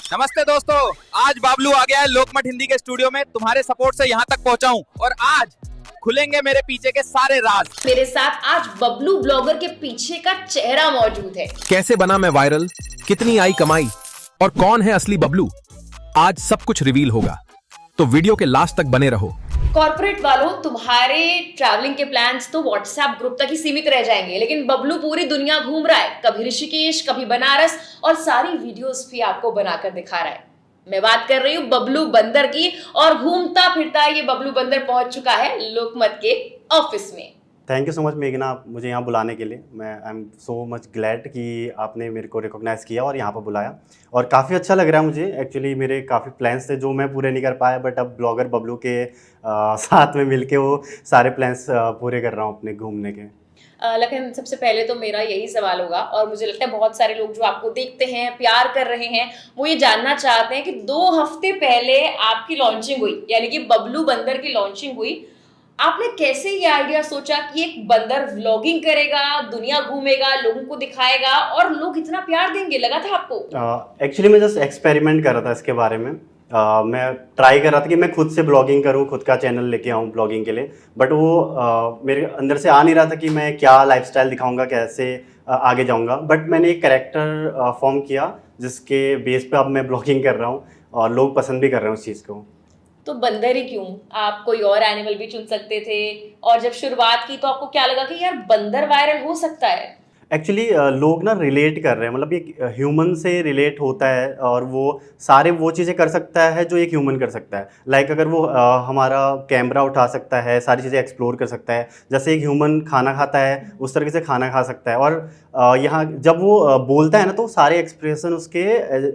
नमस्ते दोस्तों, आज बाबलू आ गया है लोकमत हिंदी के स्टूडियो में। तुम्हारे सपोर्ट से यहाँ तक पहुँचा हूँ और आज खुलेंगे मेरे पीछे के सारे राज। मेरे साथ आज बबलू ब्लॉगर के पीछे का चेहरा मौजूद है। कैसे बना मैं वायरल, कितनी आई कमाई और कौन है असली बबलू, आज सब कुछ रिवील होगा, तो वीडियो के लास्ट तक बने रहो। कॉर्पोरेट वालों, तुम्हारे ट्रैवलिंग के प्लान्स तो व्हाट्सएप ग्रुप तक ही सीमित रह जाएंगे, लेकिन बबलू पूरी दुनिया घूम रहा है, कभी ऋषिकेश, कभी बनारस और सारी वीडियोस भी आपको बनाकर दिखा रहा है। मैं बात कर रही हूँ बबलू बंदर की और घूमता फिरता ये बबलू बंदर पहुंच चुका है लोकमत के ऑफिस में। थैंक यू सो मच मेघना, मुझे यहाँ बुलाने के लिए। मैं I am so much glad कि आपने मेरे को रिकॉग्नाइज़ किया और यहाँ पर बुलाया, और काफ़ी अच्छा लग रहा है मुझे। एक्चुअली मेरे काफ़ी प्लान्स थे जो मैं पूरे नहीं कर पाया, बट अब ब्लॉगर बबलू के साथ में मिलके वो सारे प्लान्स पूरे कर रहा हूँ अपने घूमने के। लेकिन सबसे पहले तो मेरा यही सवाल होगा, और मुझे लगता है बहुत सारे लोग जो आपको देखते हैं, प्यार कर रहे हैं, वो ये जानना चाहते हैं कि 2 हफ्ते पहले आपकी लॉन्चिंग हुई, यानी कि बबलू बंदर की लॉन्चिंग हुई। आपने कैसे ये आइडिया सोचा कि एक बंदर व्लॉगिंग करेगा, दुनिया घूमेगा, लोगों को दिखाएगा और लोग इतना प्यार देंगे, लगा था आपको? एक्चुअली मैं जस्ट एक्सपेरिमेंट कर रहा था इसके बारे में। मैं ट्राई कर रहा था कि मैं खुद से ब्लॉगिंग करूं, खुद का चैनल लेके आऊं ब्लॉगिंग के लिए, बट वो मेरे अंदर से आ नहीं रहा था कि मैं क्या लाइफस्टाइल दिखाऊंगा, कैसे आगे जाऊंगा। बट मैंने एक कैरेक्टर फॉर्म किया जिसके बेस पे अब मैं ब्लॉगिंग कर रहा हूं और लोग पसंद भी कर रहे हैं उस चीज़ को। तो बंदर ही क्यों, आप कोई और एनिमल भी चुन सकते थे। और जब शुरुआत की तो आपको क्या लगा कि यार बंदर वायरल हो सकता है? एक्चुअली लोग ना रिलेट कर रहे हैं, मतलब ये ह्यूमन से रिलेट होता है और वो सारे वो चीज़ें कर सकता है जो एक ह्यूमन कर सकता है। लाइक अगर वो हमारा कैमरा उठा सकता है, सारी चीज़ें एक्सप्लोर कर सकता है, जैसे एक ह्यूमन खाना खाता है उस तरीके से खाना खा सकता है। और यहाँ जब वो बोलता है ना, तो सारे एक्सप्रेशन उसके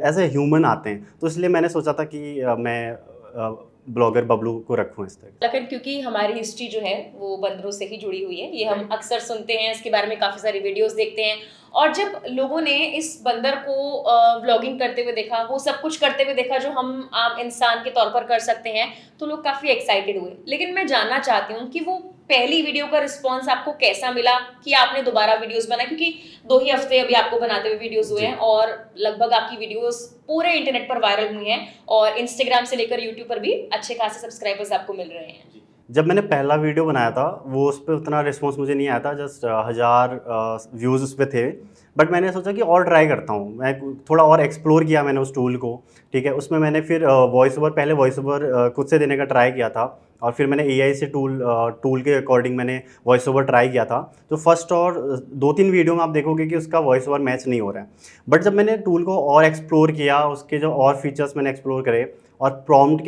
एज ए ह्यूमन आते हैं। तो इसलिए मैंने सोचा था कि मैं ब्लॉगर बबलू को रखूँ इस तरह। लेकिन क्योंकि हमारी हिस्ट्री जो है वो बंदरों से ही जुड़ी हुई है, ये हम अक्सर सुनते हैं, इसके बारे में काफ़ी सारी वीडियोस देखते हैं। और जब लोगों ने इस बंदर को व्लॉगिंग करते हुए देखा, वो सब कुछ करते हुए देखा जो हम आम इंसान के तौर पर कर सकते हैं, तो लोग काफ़ी एक्साइटेड हुए। लेकिन मैं जानना चाहती हूँ कि वो पहली वीडियो का रिस्पॉन्स आपको कैसा मिला कि आपने दोबारा वीडियोस बनाए, क्योंकि 2 ही हफ्ते अभी आपको बनाते हुए वीडियोस हुए हैं और लगभग आपकी वीडियोस पूरे इंटरनेट पर वायरल हुई हैं और इंस्टाग्राम से लेकर यूट्यूब पर भी अच्छे खासे सब्सक्राइबर्स आपको मिल रहे हैं। जब मैंने पहला वीडियो बनाया था वो उस पर उतना रिस्पॉन्स मुझे नहीं आया था, जस्ट 1000 व्यूज़ उस पर थे। बट मैंने सोचा कि और ट्राई करता हूँ, मैं थोड़ा और एक्सप्लोर किया मैंने उस टूल को। ठीक है, उसमें मैंने फिर वॉइस ओवर खुद से देने का ट्राई किया था, और फिर मैंने एआई से टूल के अकॉर्डिंग मैंने वॉइस ओवर ट्राई किया था। तो फर्स्ट और 2-3 वीडियो में आप देखोगे कि उसका वॉइस ओवर मैच नहीं हो रहा है। बट जब मैंने टूल को और एक्सप्लोर किया, उसके जो और फीचर्स मैंने एक्सप्लोर करे और प्रॉम्प्ट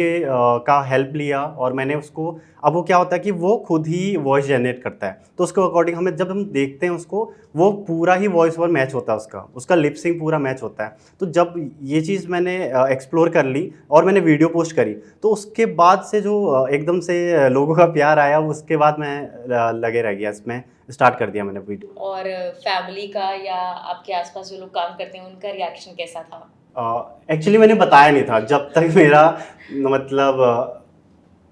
का हेल्प लिया, और मैंने उसको, अब वो क्या होता है कि वो खुद ही वॉइस जनरेट करता है, तो उसके अकॉर्डिंग हमें जब हम देखते हैं उसको, वो पूरा ही वॉइस ओवर मैच होता है, उसका लिप सिंक पूरा मैच होता है। तो जब ये चीज़ मैंने एक्सप्लोर कर ली और मैंने वीडियो पोस्ट करी, तो उसके बाद से जो एकदम से लोगों का प्यार आया, उसके बाद मैं लगे रह गया इसमें, स्टार्ट कर दिया मैंने वीडियो। और फैमिली का या आपके आसपास जो लोग काम करते हैं उनका रिएक्शन कैसा था? एक्चुअली मैंने बताया नहीं था जब तक मेरा मतलब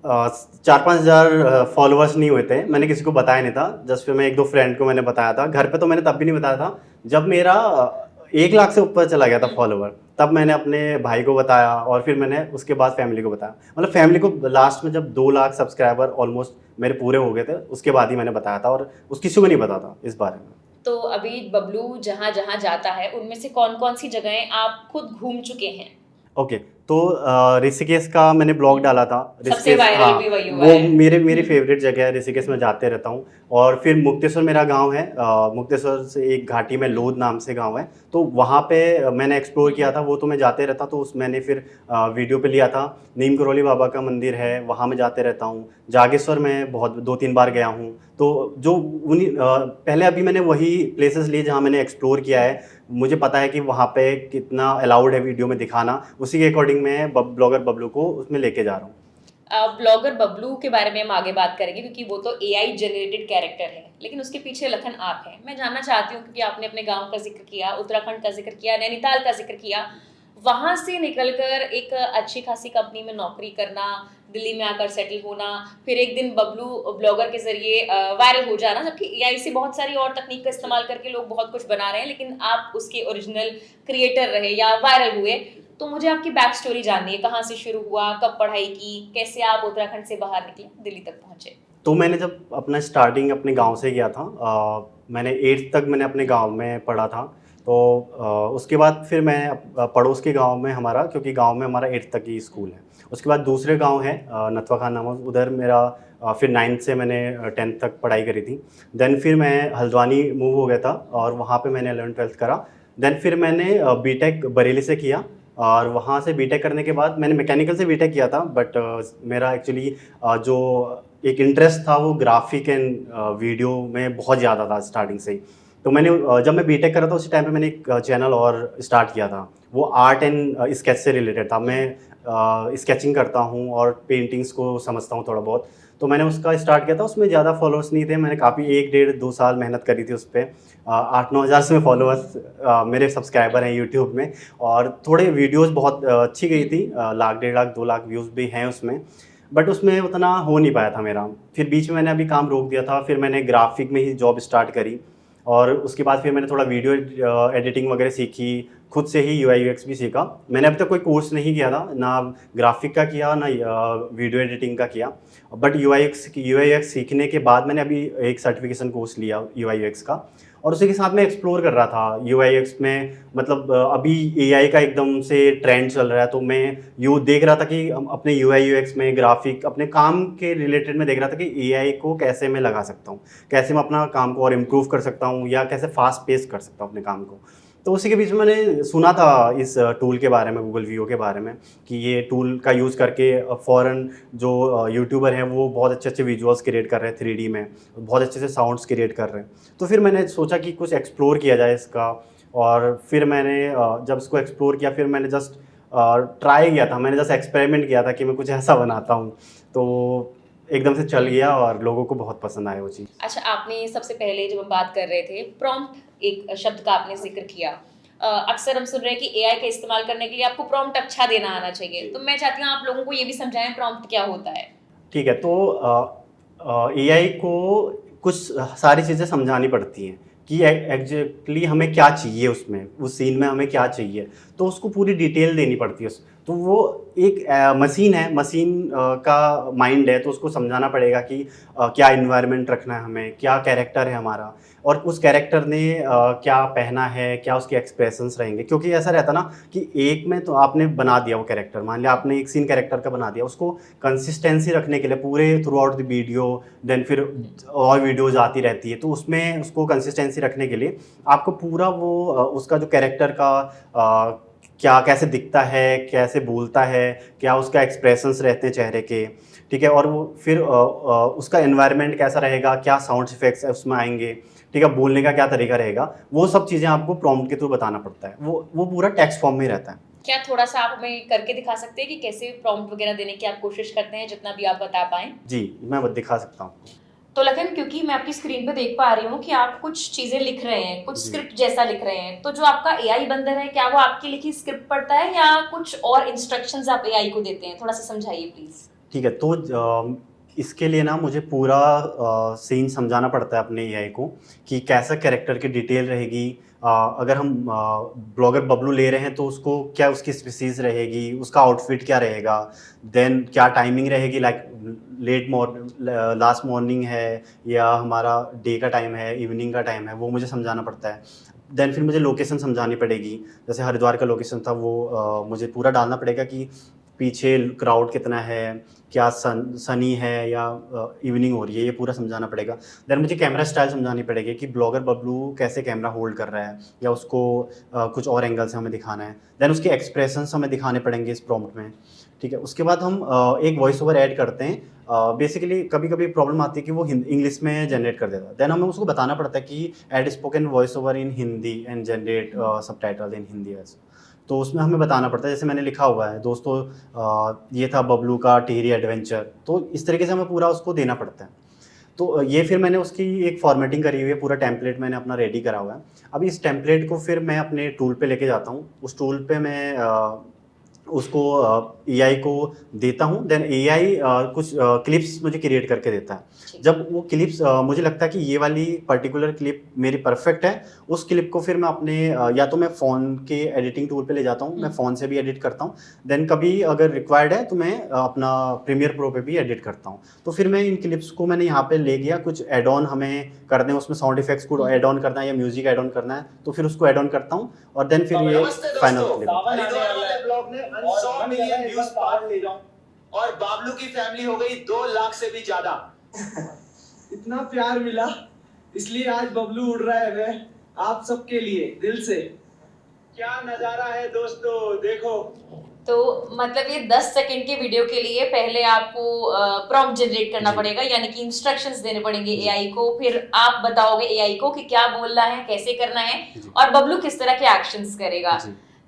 4-5 हज़ार फॉलोअर्स नहीं हुए थे, मैंने किसी को बताया नहीं था। जस्ट फिर मैं 1-2 फ्रेंड को मैंने बताया था। घर पे तो मैंने तब भी नहीं बताया था। जब मेरा 1 लाख से ऊपर चला गया था फॉलोवर, तब मैंने अपने भाई को बताया, और फिर मैंने उसके बाद फैमिली को बताया। मतलब फैमिली को लास्ट में जब 2 लाख सब्सक्राइबर ऑलमोस्ट मेरे पूरे हो गए थे, उसके बाद ही मैंने बताया था, और उसकी किसी को नहीं पता था इस बारे में। तो अभी बबलू जहाँ जहाँ जाता है उनमें से कौन कौन सी जगहें आप खुद घूम चुके हैं? ओके, तो ऋषिकेश का मैंने ब्लॉग डाला था। सबसे वायरल भी वही हुआ वो है। मेरी फेवरेट जगह है, ऋषिकेश में जाते रहता हूँ। और फिर मुक्तेश्वर मेरा गांव है, मुक्तेश्वर से एक घाटी में लोध नाम से गांव है, तो वहाँ पे मैंने एक्सप्लोर किया था। वो तो मैं जाते रहता, तो उस मैंने फिर वीडियो पे लिया था। नीम करौली बाबा का मंदिर है, वहाँ मैं जाते रहता हूँ। जागेश्वर में बहुत 2-3 बार गया हूँ। तो जो उन्हीं पहले अभी मैंने वही प्लेसेस लिए जहाँ मैंने एक्सप्लोर किया है। मुझे पता है कि वहाँ पे कितना अलाउड है वीडियो में दिखाना, उसी के अकॉर्डिंग मैं ब्लॉगर बबलू को उसमें लेके जा रहा हूँ। ब्लॉगर बबलू के बारे में हम आगे बात करेंगे, क्योंकि वो तो एआई जनरेटेड कैरेक्टर है, लेकिन उसके पीछे लखन आप हैं। मैं जानना चाहती हूँ, क्योंकि आपने अपने गांव का जिक्र किया, उत्तराखंड का जिक्र किया, नैनीताल का जिक्र किया, वहां से निकलकर एक अच्छी खासी कंपनी में नौकरी करना, दिल्ली में आकर सेटल होना, फिर एक दिन बबलू ब्लॉगर के जरिए वायरल हो जाना, जबकि एआई से बहुत सारी और तकनीक का इस्तेमाल करके लोग बहुत कुछ बना रहे हैं, लेकिन आप उसके ओरिजिनल क्रिएटर रहे या वायरल हुए। तो मुझे आपकी बैक स्टोरी जाननी है, कहाँ से शुरू हुआ, कब पढ़ाई की, कैसे आप उत्तराखंड से बाहर निकले, दिल्ली तक पहुंचे। तो मैंने जब अपना स्टार्टिंग अपने गांव से किया था, मैंने 8th तक मैंने अपने गांव में पढ़ा था। तो उसके बाद फिर मैं पड़ोस के गांव में हमारा, क्योंकि गांव में हमारा 8th तक ही स्कूल है। उसके बाद दूसरे गांव है नथवा खान नामक, उधर मेरा फिर 9th से मैंने 10th तक पढ़ाई करी थी। देन फिर मैं हल्द्वानी मूव हो गया था और वहाँ पे मैंने 11th-12th करा। देन फिर मैंने बीटेक बरेली से किया और वहाँ से बीटेक करने के बाद मैंने मैकेनिकल से बीटेक किया था, बट मेरा एक्चुअली जो एक इंटरेस्ट था वो ग्राफिक एंड वीडियो में बहुत ज़्यादा था स्टार्टिंग से ही। तो मैंने जब मैं बीटेक कर रहा था उसी टाइम पे मैंने एक चैनल और स्टार्ट किया था, वो आर्ट एंड स्केच से रिलेटेड था। मैं स्केचिंग करता हूँ और पेंटिंग्स को समझता हूँ थोड़ा बहुत, तो मैंने उसका स्टार्ट किया था। उसमें ज़्यादा फॉलोअर्स नहीं थे, मैंने काफ़ी 1-1.5-2 साल मेहनत करी थी उस पर। 8-9 हज़ार से फॉलोअर्स मेरे सब्सक्राइबर हैं यूट्यूब में, और थोड़े वीडियोस बहुत अच्छी गई थी, 1,00,000, 1,50,000, 2 लाख व्यूज़ भी हैं उसमें, बट उसमें उतना हो नहीं पाया था मेरा। फिर बीच में मैंने अभी काम रोक दिया था, फिर मैंने ग्राफिक में ही जॉब स्टार्ट करी और उसके बाद फिर मैंने थोड़ा वीडियो एडिटिंग वगैरह सीखी, खुद से ही UI UX भी सीखा। मैंने अभी तक कोई कोर्स नहीं किया था, ना ग्राफिक का किया ना वीडियो एडिटिंग का किया, बट UI UX सीखने के बाद मैंने अभी एक सर्टिफिकेशन कोर्स लिया UI UX का, और उसी के साथ मैं एक्सप्लोर कर रहा था UI UX में। मतलब अभी AI का एकदम से ट्रेंड चल रहा है, तो मैं देख रहा था कि अपने UI UX में ग्राफिक अपने काम के रिलेटेड में देख रहा था कि AI को कैसे मैं लगा सकता हूँ, कैसे मैं अपना काम को और इम्प्रूव कर सकता हूँ, या कैसे फास्ट पेस कर सकता हूँ अपने काम को। तो उसी के बीच में मैंने सुना था इस टूल के बारे में, गूगल वीओ के बारे में, कि ये टूल का यूज़ करके फ़ॉरेन जो यूट्यूबर हैं वो बहुत अच्छे अच्छे विजुअल्स क्रिएट कर रहे हैं 3D में, बहुत अच्छे से साउंड्स क्रिएट कर रहे हैं। तो फिर मैंने सोचा कि कुछ एक्सप्लोर किया जाए इसका, और फिर मैंने जब इसको एक्सप्लोर किया फिर मैंने जस्ट ट्राई किया था, मैंने जस्ट एक्सपेरिमेंट किया था कि मैं कुछ ऐसा बनाता हूँ, तो एकदम से चल गया और लोगों को बहुत पसंद आया वो चीज़। अच्छा, आपने सबसे पहले जब हम बात कर रहे थे प्रॉम्प्ट एक शब्द का आपने जिक्र किया, अक्सर हम सुन रहे हैं कि AI का इस्तेमाल करने के लिए आपको प्रॉम्प्ट अच्छा देना आना चाहिए, तो मैं चाहती हूँ आप लोगों को ये भी समझाएं प्रॉम्प्ट क्या होता है। ठीक है, तो AI को कुछ सारी चीज़ें समझानी पड़ती हैं कि एग्जैक्टली हमें क्या चाहिए, उसमें उस सीन में हमें क्या चाहिए, तो उसको पूरी डिटेल देनी पड़ती है। तो वो एक मशीन है, मशीन का माइंड है, तो उसको समझाना पड़ेगा कि क्या इन्वायरमेंट रखना है हमें, क्या कैरेक्टर है हमारा, और उस कैरेक्टर ने क्या पहना है, क्या उसके एक्सप्रेशंस रहेंगे। क्योंकि ऐसा रहता ना कि एक में तो आपने बना दिया वो कैरेक्टर, मान लिया आपने एक सीन कैरेक्टर का बना दिया, उसको कंसिस्टेंसी रखने के लिए पूरे throughout the video, then फिर और वीडियोज आती रहती है, तो उसमें उसको कंसिस्टेंसी रखने के लिए आपको पूरा वो उसका जो कैरेक्टर का क्या कैसे दिखता है, कैसे बोलता है, क्या उसका एक्सप्रेशंस रहते हैं चेहरे के, ठीक है, और वो फिर उसका एनवायरनमेंट कैसा रहेगा, क्या साउंड इफेक्ट्स उसमें आएंगे, ठीक है, बोलने का क्या तरीका रहेगा, वो सब चीज़ें आपको प्रॉम्प्ट के थ्रू बताना पड़ता है। वो पूरा टेक्स्ट फॉर्म में रहता है। क्या थोड़ा सा आप हमें करके दिखा सकते हैं कि कैसे प्रॉम्प्ट वगैरह देने की आप कोशिश करते हैं, जितना भी आप बता पाएं? जी, मैं दिखा सकता हूँ। तो लखन, क्योंकि मैं आपकी स्क्रीन पे देख पा रही हूँ कि आप कुछ चीजें लिख रहे हैं, कुछ स्क्रिप्ट जैसा लिख रहे हैं, तो जो आपका AI बंदर है, क्या वो आपकी लिखी स्क्रिप्ट पढ़ता है या कुछ और इंस्ट्रक्शंस आप AI को देते हैं? थोड़ा सा समझाइए प्लीज। ठीक है, तो इसके लिए ना मुझे पूरा सीन समझाना पड़ता है अपने AI को कि कैसा कैरेक्टर की डिटेल रहेगी। अगर हम ब्लॉगर बबलू ले रहे हैं तो उसको क्या उसकी स्पीसीज़ रहेगी, उसका आउटफिट क्या रहेगा, देन क्या टाइमिंग रहेगी, लाइक लास्ट मॉर्निंग है या हमारा डे का टाइम है, इवनिंग का टाइम है, वो मुझे समझाना पड़ता है। देन फिर मुझे लोकेशन समझानी पड़ेगी, जैसे हरिद्वार का लोकेशन था वो मुझे पूरा डालना पड़ेगा कि पीछे क्राउड कितना है, क्या सनी है या इवनिंग हो रही है, ये पूरा समझाना पड़ेगा। देन मुझे कैमरा स्टाइल समझानी पड़ेगी कि ब्लॉगर बबलू कैसे कैमरा होल्ड कर रहा है, या उसको कुछ और एंगल से हमें दिखाना है। देन उसके एक्सप्रेशंस हमें दिखाने पड़ेंगे इस प्रॉम्प्ट में, ठीक है। उसके बाद हम एक वॉइस ओवर ऐड करते हैं। बेसिकली कभी कभी प्रॉब्लम आती है कि वो इंग्लिश में जनरेट कर देता है, देन हमें उसको बताना पड़ता है कि add spoken voice over in Hindi and generate subtitle in Hindi as. तो उसमें हमें बताना पड़ता है, जैसे मैंने लिखा हुआ है, दोस्तों ये था बबलू का टिहरी एडवेंचर, तो इस तरीके से हमें पूरा उसको देना पड़ता है। तो ये फिर मैंने उसकी एक फॉर्मेटिंग करी हुई है, पूरा टेम्पलेट मैंने अपना रेडी करा हुआ है। अब इस टेम्पलेट को फिर मैं अपने टूल पे लेके जाता हूँ, उस टूल पे मैं उसको एआई को देता हूँ, देन एआई कुछ क्लिप्स मुझे क्रिएट करके देता है। जब वो क्लिप्स मुझे लगता है कि ये वाली पर्टिकुलर क्लिप मेरी परफेक्ट है, उस क्लिप को फिर मैं अपने या तो मैं फ़ोन के एडिटिंग टूल पे ले जाता हूँ, मैं फ़ोन से भी एडिट करता हूँ, देन कभी अगर रिक्वायर्ड है तो मैं अपना प्रीमियर प्रो पे भी एडिट करता हूँ। तो फिर मैं इन क्लिप्स को मैंने यहाँ पे ले गया, कुछ एड ऑन हमें करने हैं, उसमें साउंड इफेक्ट्स को ऐड ऑन करना है या म्यूजिक ऐड ऑन करना है, तो फिर उसको ऐड ऑन करता हूँ और देन फिर ये फाइनल क्लिप। हरिद्वार वाले ब्लॉग ने 100 मिलियन व्यूज पार ले जाऊं और बाबलू की फैमिली हो गई 2 लाख से भी ज्यादा। इतना प्यार मिला, इसलिए आज बबलू उड़ रहा है मैं आप सबके लिए दिल से। क्या नजारा है दोस्तों, देखो। तो मतलब ये 10 सेकंड के वीडियो के लिए पहले आपको प्रॉम्प्ट जनरेट करना पड़ेगा, यानी कि इंस्ट्रक्शंस देने पड़ेंगे एआई को, फिर आप बताओगे एआई को कि क्या बोलना है, कैसे करना है और बबलू किस तरह के एक्शंस करेगा।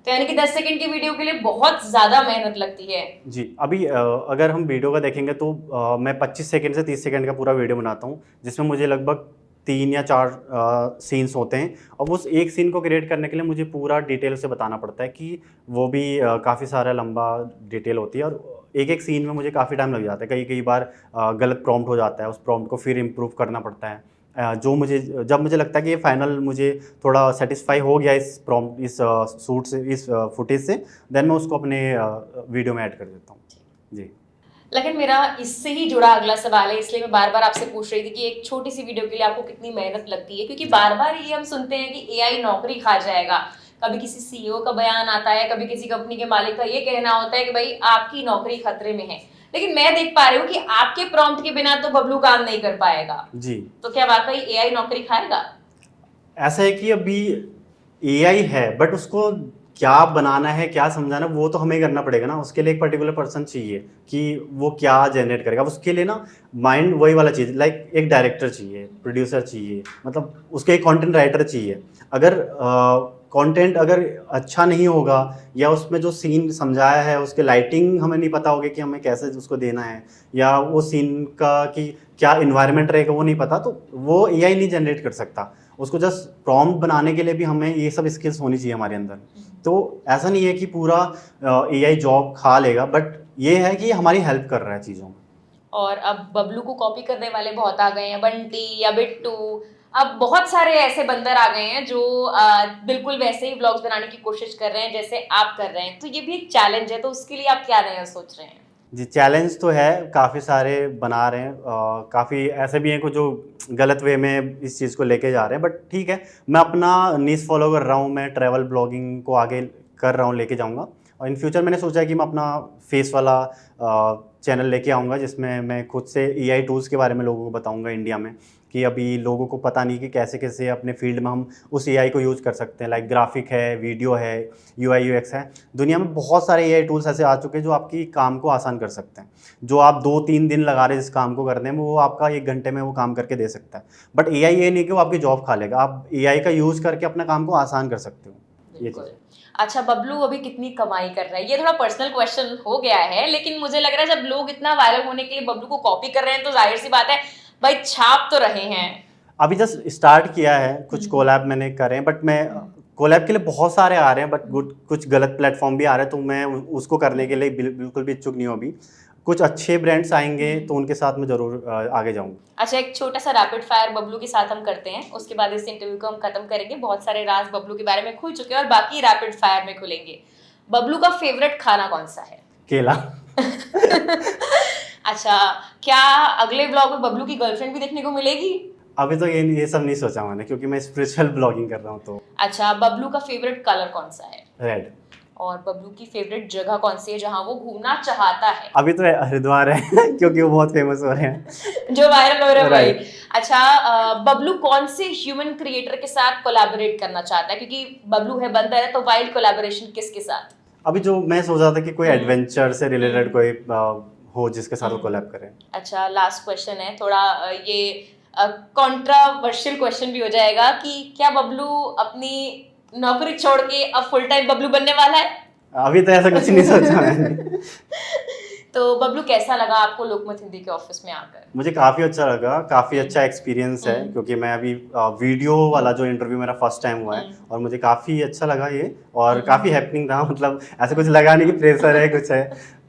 तो यानी कि 10 सेकंड की वीडियो के लिए बहुत ज्यादा मेहनत लगती है। जी, अभी अगर हम वीडियो का देखेंगे तो मैं 25 सेकंड से 30 सेकंड का पूरा वीडियो बनाता हूँ, जिसमें मुझे लगभग 3 या 4 सीन्स होते हैं और उस एक सीन को क्रिएट करने के लिए मुझे पूरा डिटेल से बताना पड़ता है कि वो भी काफ़ी सारा लंबा डिटेल होती है और एक एक सीन में मुझे काफ़ी टाइम लग जाता है। कई बार गलत प्रॉम्प्ट हो जाता है, उस प्रॉम्प्ट को फिर इम्प्रूव करना पड़ता है। जो मुझे जब मुझे लगता है कि ये फाइनल मुझे थोड़ा सेटिस्फाई हो गया इस प्रॉम्प्ट, इस शूट से, इस फुटेज से, देन मैं उसको अपने वीडियो में ऐड कर देता हूँ। जी, लेकिन मेरा इससे ही जुड़ा अगला सवाल है, इसलिए मैं बार बार आपसे पूछ रही थी कि एक छोटी सी वीडियो के लिए आपको कितनी मेहनत लगती है, क्योंकि बार बार ये हम सुनते हैं कि एआई नौकरी खा जाएगा। कभी किसी सीईओ का बयान आता है, कभी किसी कंपनी के मालिक का ये कहना होता है कि भाई आपकी नौकरी खतरे में है, लेकिन मैं देख पा रही हूँ कि आपके प्रॉम्प्ट के बिना तो बबलू काम नहीं कर पाएगा। जी, तो क्या वाकई एआई नौकरी खाएगा? ऐसा है कि अभी एआई है बट उसको क्या बनाना है, क्या समझाना, वो तो हमें करना पड़ेगा ना। उसके लिए एक पर्टिकुलर पर्सन चाहिए कि वो क्या जनरेट करेगा। उसके लिए ना माइंड वही वाला चीज़, लाइक एक डायरेक्टर चाहिए, प्रोड्यूसर चाहिए, मतलब उसके एक कंटेंट राइटर चाहिए। अगर कंटेंट अगर अच्छा नहीं होगा या उसमें जो सीन समझाया है उसके लाइटिंग हमें नहीं पता होगा कि हमें कैसे उसको देना है, या वो सीन का कि क्या इन्वायरमेंट रहेगा वो नहीं पता, तो वो एआई नहीं जनरेट कर सकता। उसको जस्ट प्रॉम्प्ट बनाने के लिए भी हमें ये सब स्किल्स होनी चाहिए हमारे अंदर। तो ऐसा नहीं है कि पूरा एआई जॉब खा लेगा, बट ये है कि हमारी हेल्प कर रहा है चीज़ों में। और अब बबलू को कॉपी करने वाले बहुत आ गए हैं, बंटी या बिट्टू, अब बहुत सारे ऐसे बंदर आ गए हैं जो बिल्कुल वैसे ही व्लॉग्स बनाने की कोशिश कर रहे हैं जैसे आप कर रहे हैं। तो ये भी एक चैलेंज है, तो उसके लिए आप क्या नया सोच रहे हैं? जी, चैलेंज तो है, काफ़ी सारे बना रहे हैं, काफ़ी ऐसे भी हैं कुछ जो गलत वे में इस चीज़ को लेके जा रहे हैं, बट ठीक है, मैं अपना नीश फॉलो कर रहा हूँ, मैं ट्रैवल ब्लॉगिंग को आगे कर रहा हूँ, लेके जाऊँगा। और इन फ्यूचर मैंने सोचा है कि मैं अपना फेस वाला चैनल लेके आऊँगा, जिसमें मैं खुद से एआई टूल्स के बारे में लोगों को बताऊँगा इंडिया में, कि अभी लोगों को पता नहीं कि कैसे कैसे अपने फील्ड में हम उस एआई को यूज़ कर सकते हैं। लाइक ग्राफिक है, वीडियो है, यूआई यूएक्स है, दुनिया में बहुत सारे एआई टूल्स ऐसे आ चुके हैं जो आपकी काम को आसान कर सकते हैं। जो आप 2-3 दिन लगा रहे हैं जिस काम को करने में, वो आपका 1 घंटे में वो काम करके दे सकता है। बट एआई ये नहीं कि वो आपकी जॉब खा लेगा, आप एआई का यूज़ करके अपना काम को आसान कर सकते हो। ये चीज़। अच्छा, बबलू अभी कितनी कमाई कर रहा है? ये थोड़ा पर्सनल क्वेश्चन हो गया है, लेकिन मुझे लग रहा है जब लोग इतना वायरल होने के लिए बबलू को कॉपी कर रहे हैं तो जाहिर सी बात है भाई छाप तो रहे हैं। अभी जस्ट स्टार्ट किया है, कुछ कोलैब मैंने करे हैं, बट मैं कोलैब के लिए बहुत सारे आ रहे हैं, बट कुछ गलत प्लेटफॉर्म भी आ रहे हैं, तो मैं उसको करने के लिए बिल्कुल भी इच्छुक नहीं हूँ अभी। कुछ अच्छे ब्रांड्स आएंगे तो उनके साथ मैं ज़रूर आगे जाऊँगा। अच्छा, एक छोटा सा रैपिड फायर बबलू के साथ हम करते हैं, उसके बाद इस इंटरव्यू को हम खत्म करेंगे। बहुत सारे राज बबलू के बारे में खुल चुके हैं और बाकी रैपिड फायर में खुलेंगे। बबलू का फेवरेट खाना कौन सा है? केला। अच्छा, क्या अगले ब्लॉग में बबलू की गर्लफ्रेंड भी देखने को मिलेगी? अभी तो ये सब नहीं सोचा मैंने, क्योंकि मैं स्पिरिचुअल ब्लॉगिंग कर रहा हूँ। तो अच्छा, बबलू का फेवरेट कलर कौन सा है? रेड। और बबलू की फेवरेट जगह कौन सी है जहां वो घूमना चाहता है? अभी तो हरिद्वार है क्योंकि वो बहुत फेमस हो रहे हैं, जो वायरल हो रहे हैं भाई। Right. अच्छा, बबलू कौन से ह्यूमन क्रिएटर के साथ कोलैबोरेट करना चाहता है? क्योंकि बबलू है बंदर है, तो वाइल्ड कोलैबोरेशन किसके साथ? अभी जो मैं सोच रहा था कि कोई एडवेंचर से रिलेटेड कोई हो जिसके साथ वो कोलैब करें। अच्छा, लास्ट क्वेश्चन है, थोड़ा ये कंट्रोवर्शियल क्वेश्चन भी हो जाएगा कि क्या बबलू अपनी नौकरी छोड़ के अब फुल टाइम बबलू बनने वाला है? अभी तो ऐसा कुछ नहीं सोचा मैंने। तो बबलू, कैसा लगा आपको लोकमत हिंदी के ऑफिस में आकर? मुझे काफ़ी अच्छा लगा, काफ़ी अच्छा एक्सपीरियंस है, क्योंकि मैं अभी वीडियो वाला जो इंटरव्यू मेरा फर्स्ट टाइम हुआ है और मुझे काफ़ी अच्छा लगा ये, और काफ़ी हैपनिंग था, मतलब ऐसा कुछ लगा नहीं कि प्रेशर है कुछ है,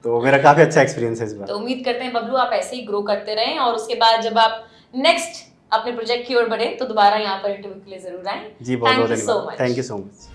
तो मेरा काफ़ी अच्छा एक्सपीरियंस है इस बार। तो उम्मीद करते हैं बबलू आप ऐसे ही ग्रो करते रहें और उसके बाद जब आप नेक्स्ट अपने प्रोजेक्ट की ओर बढ़े तो दोबारा यहाँ पर इंटरव्यू के लिए जरूर आएं। जी बहुत बहुत Thank you so धन्यवाद, much. Thank you so much.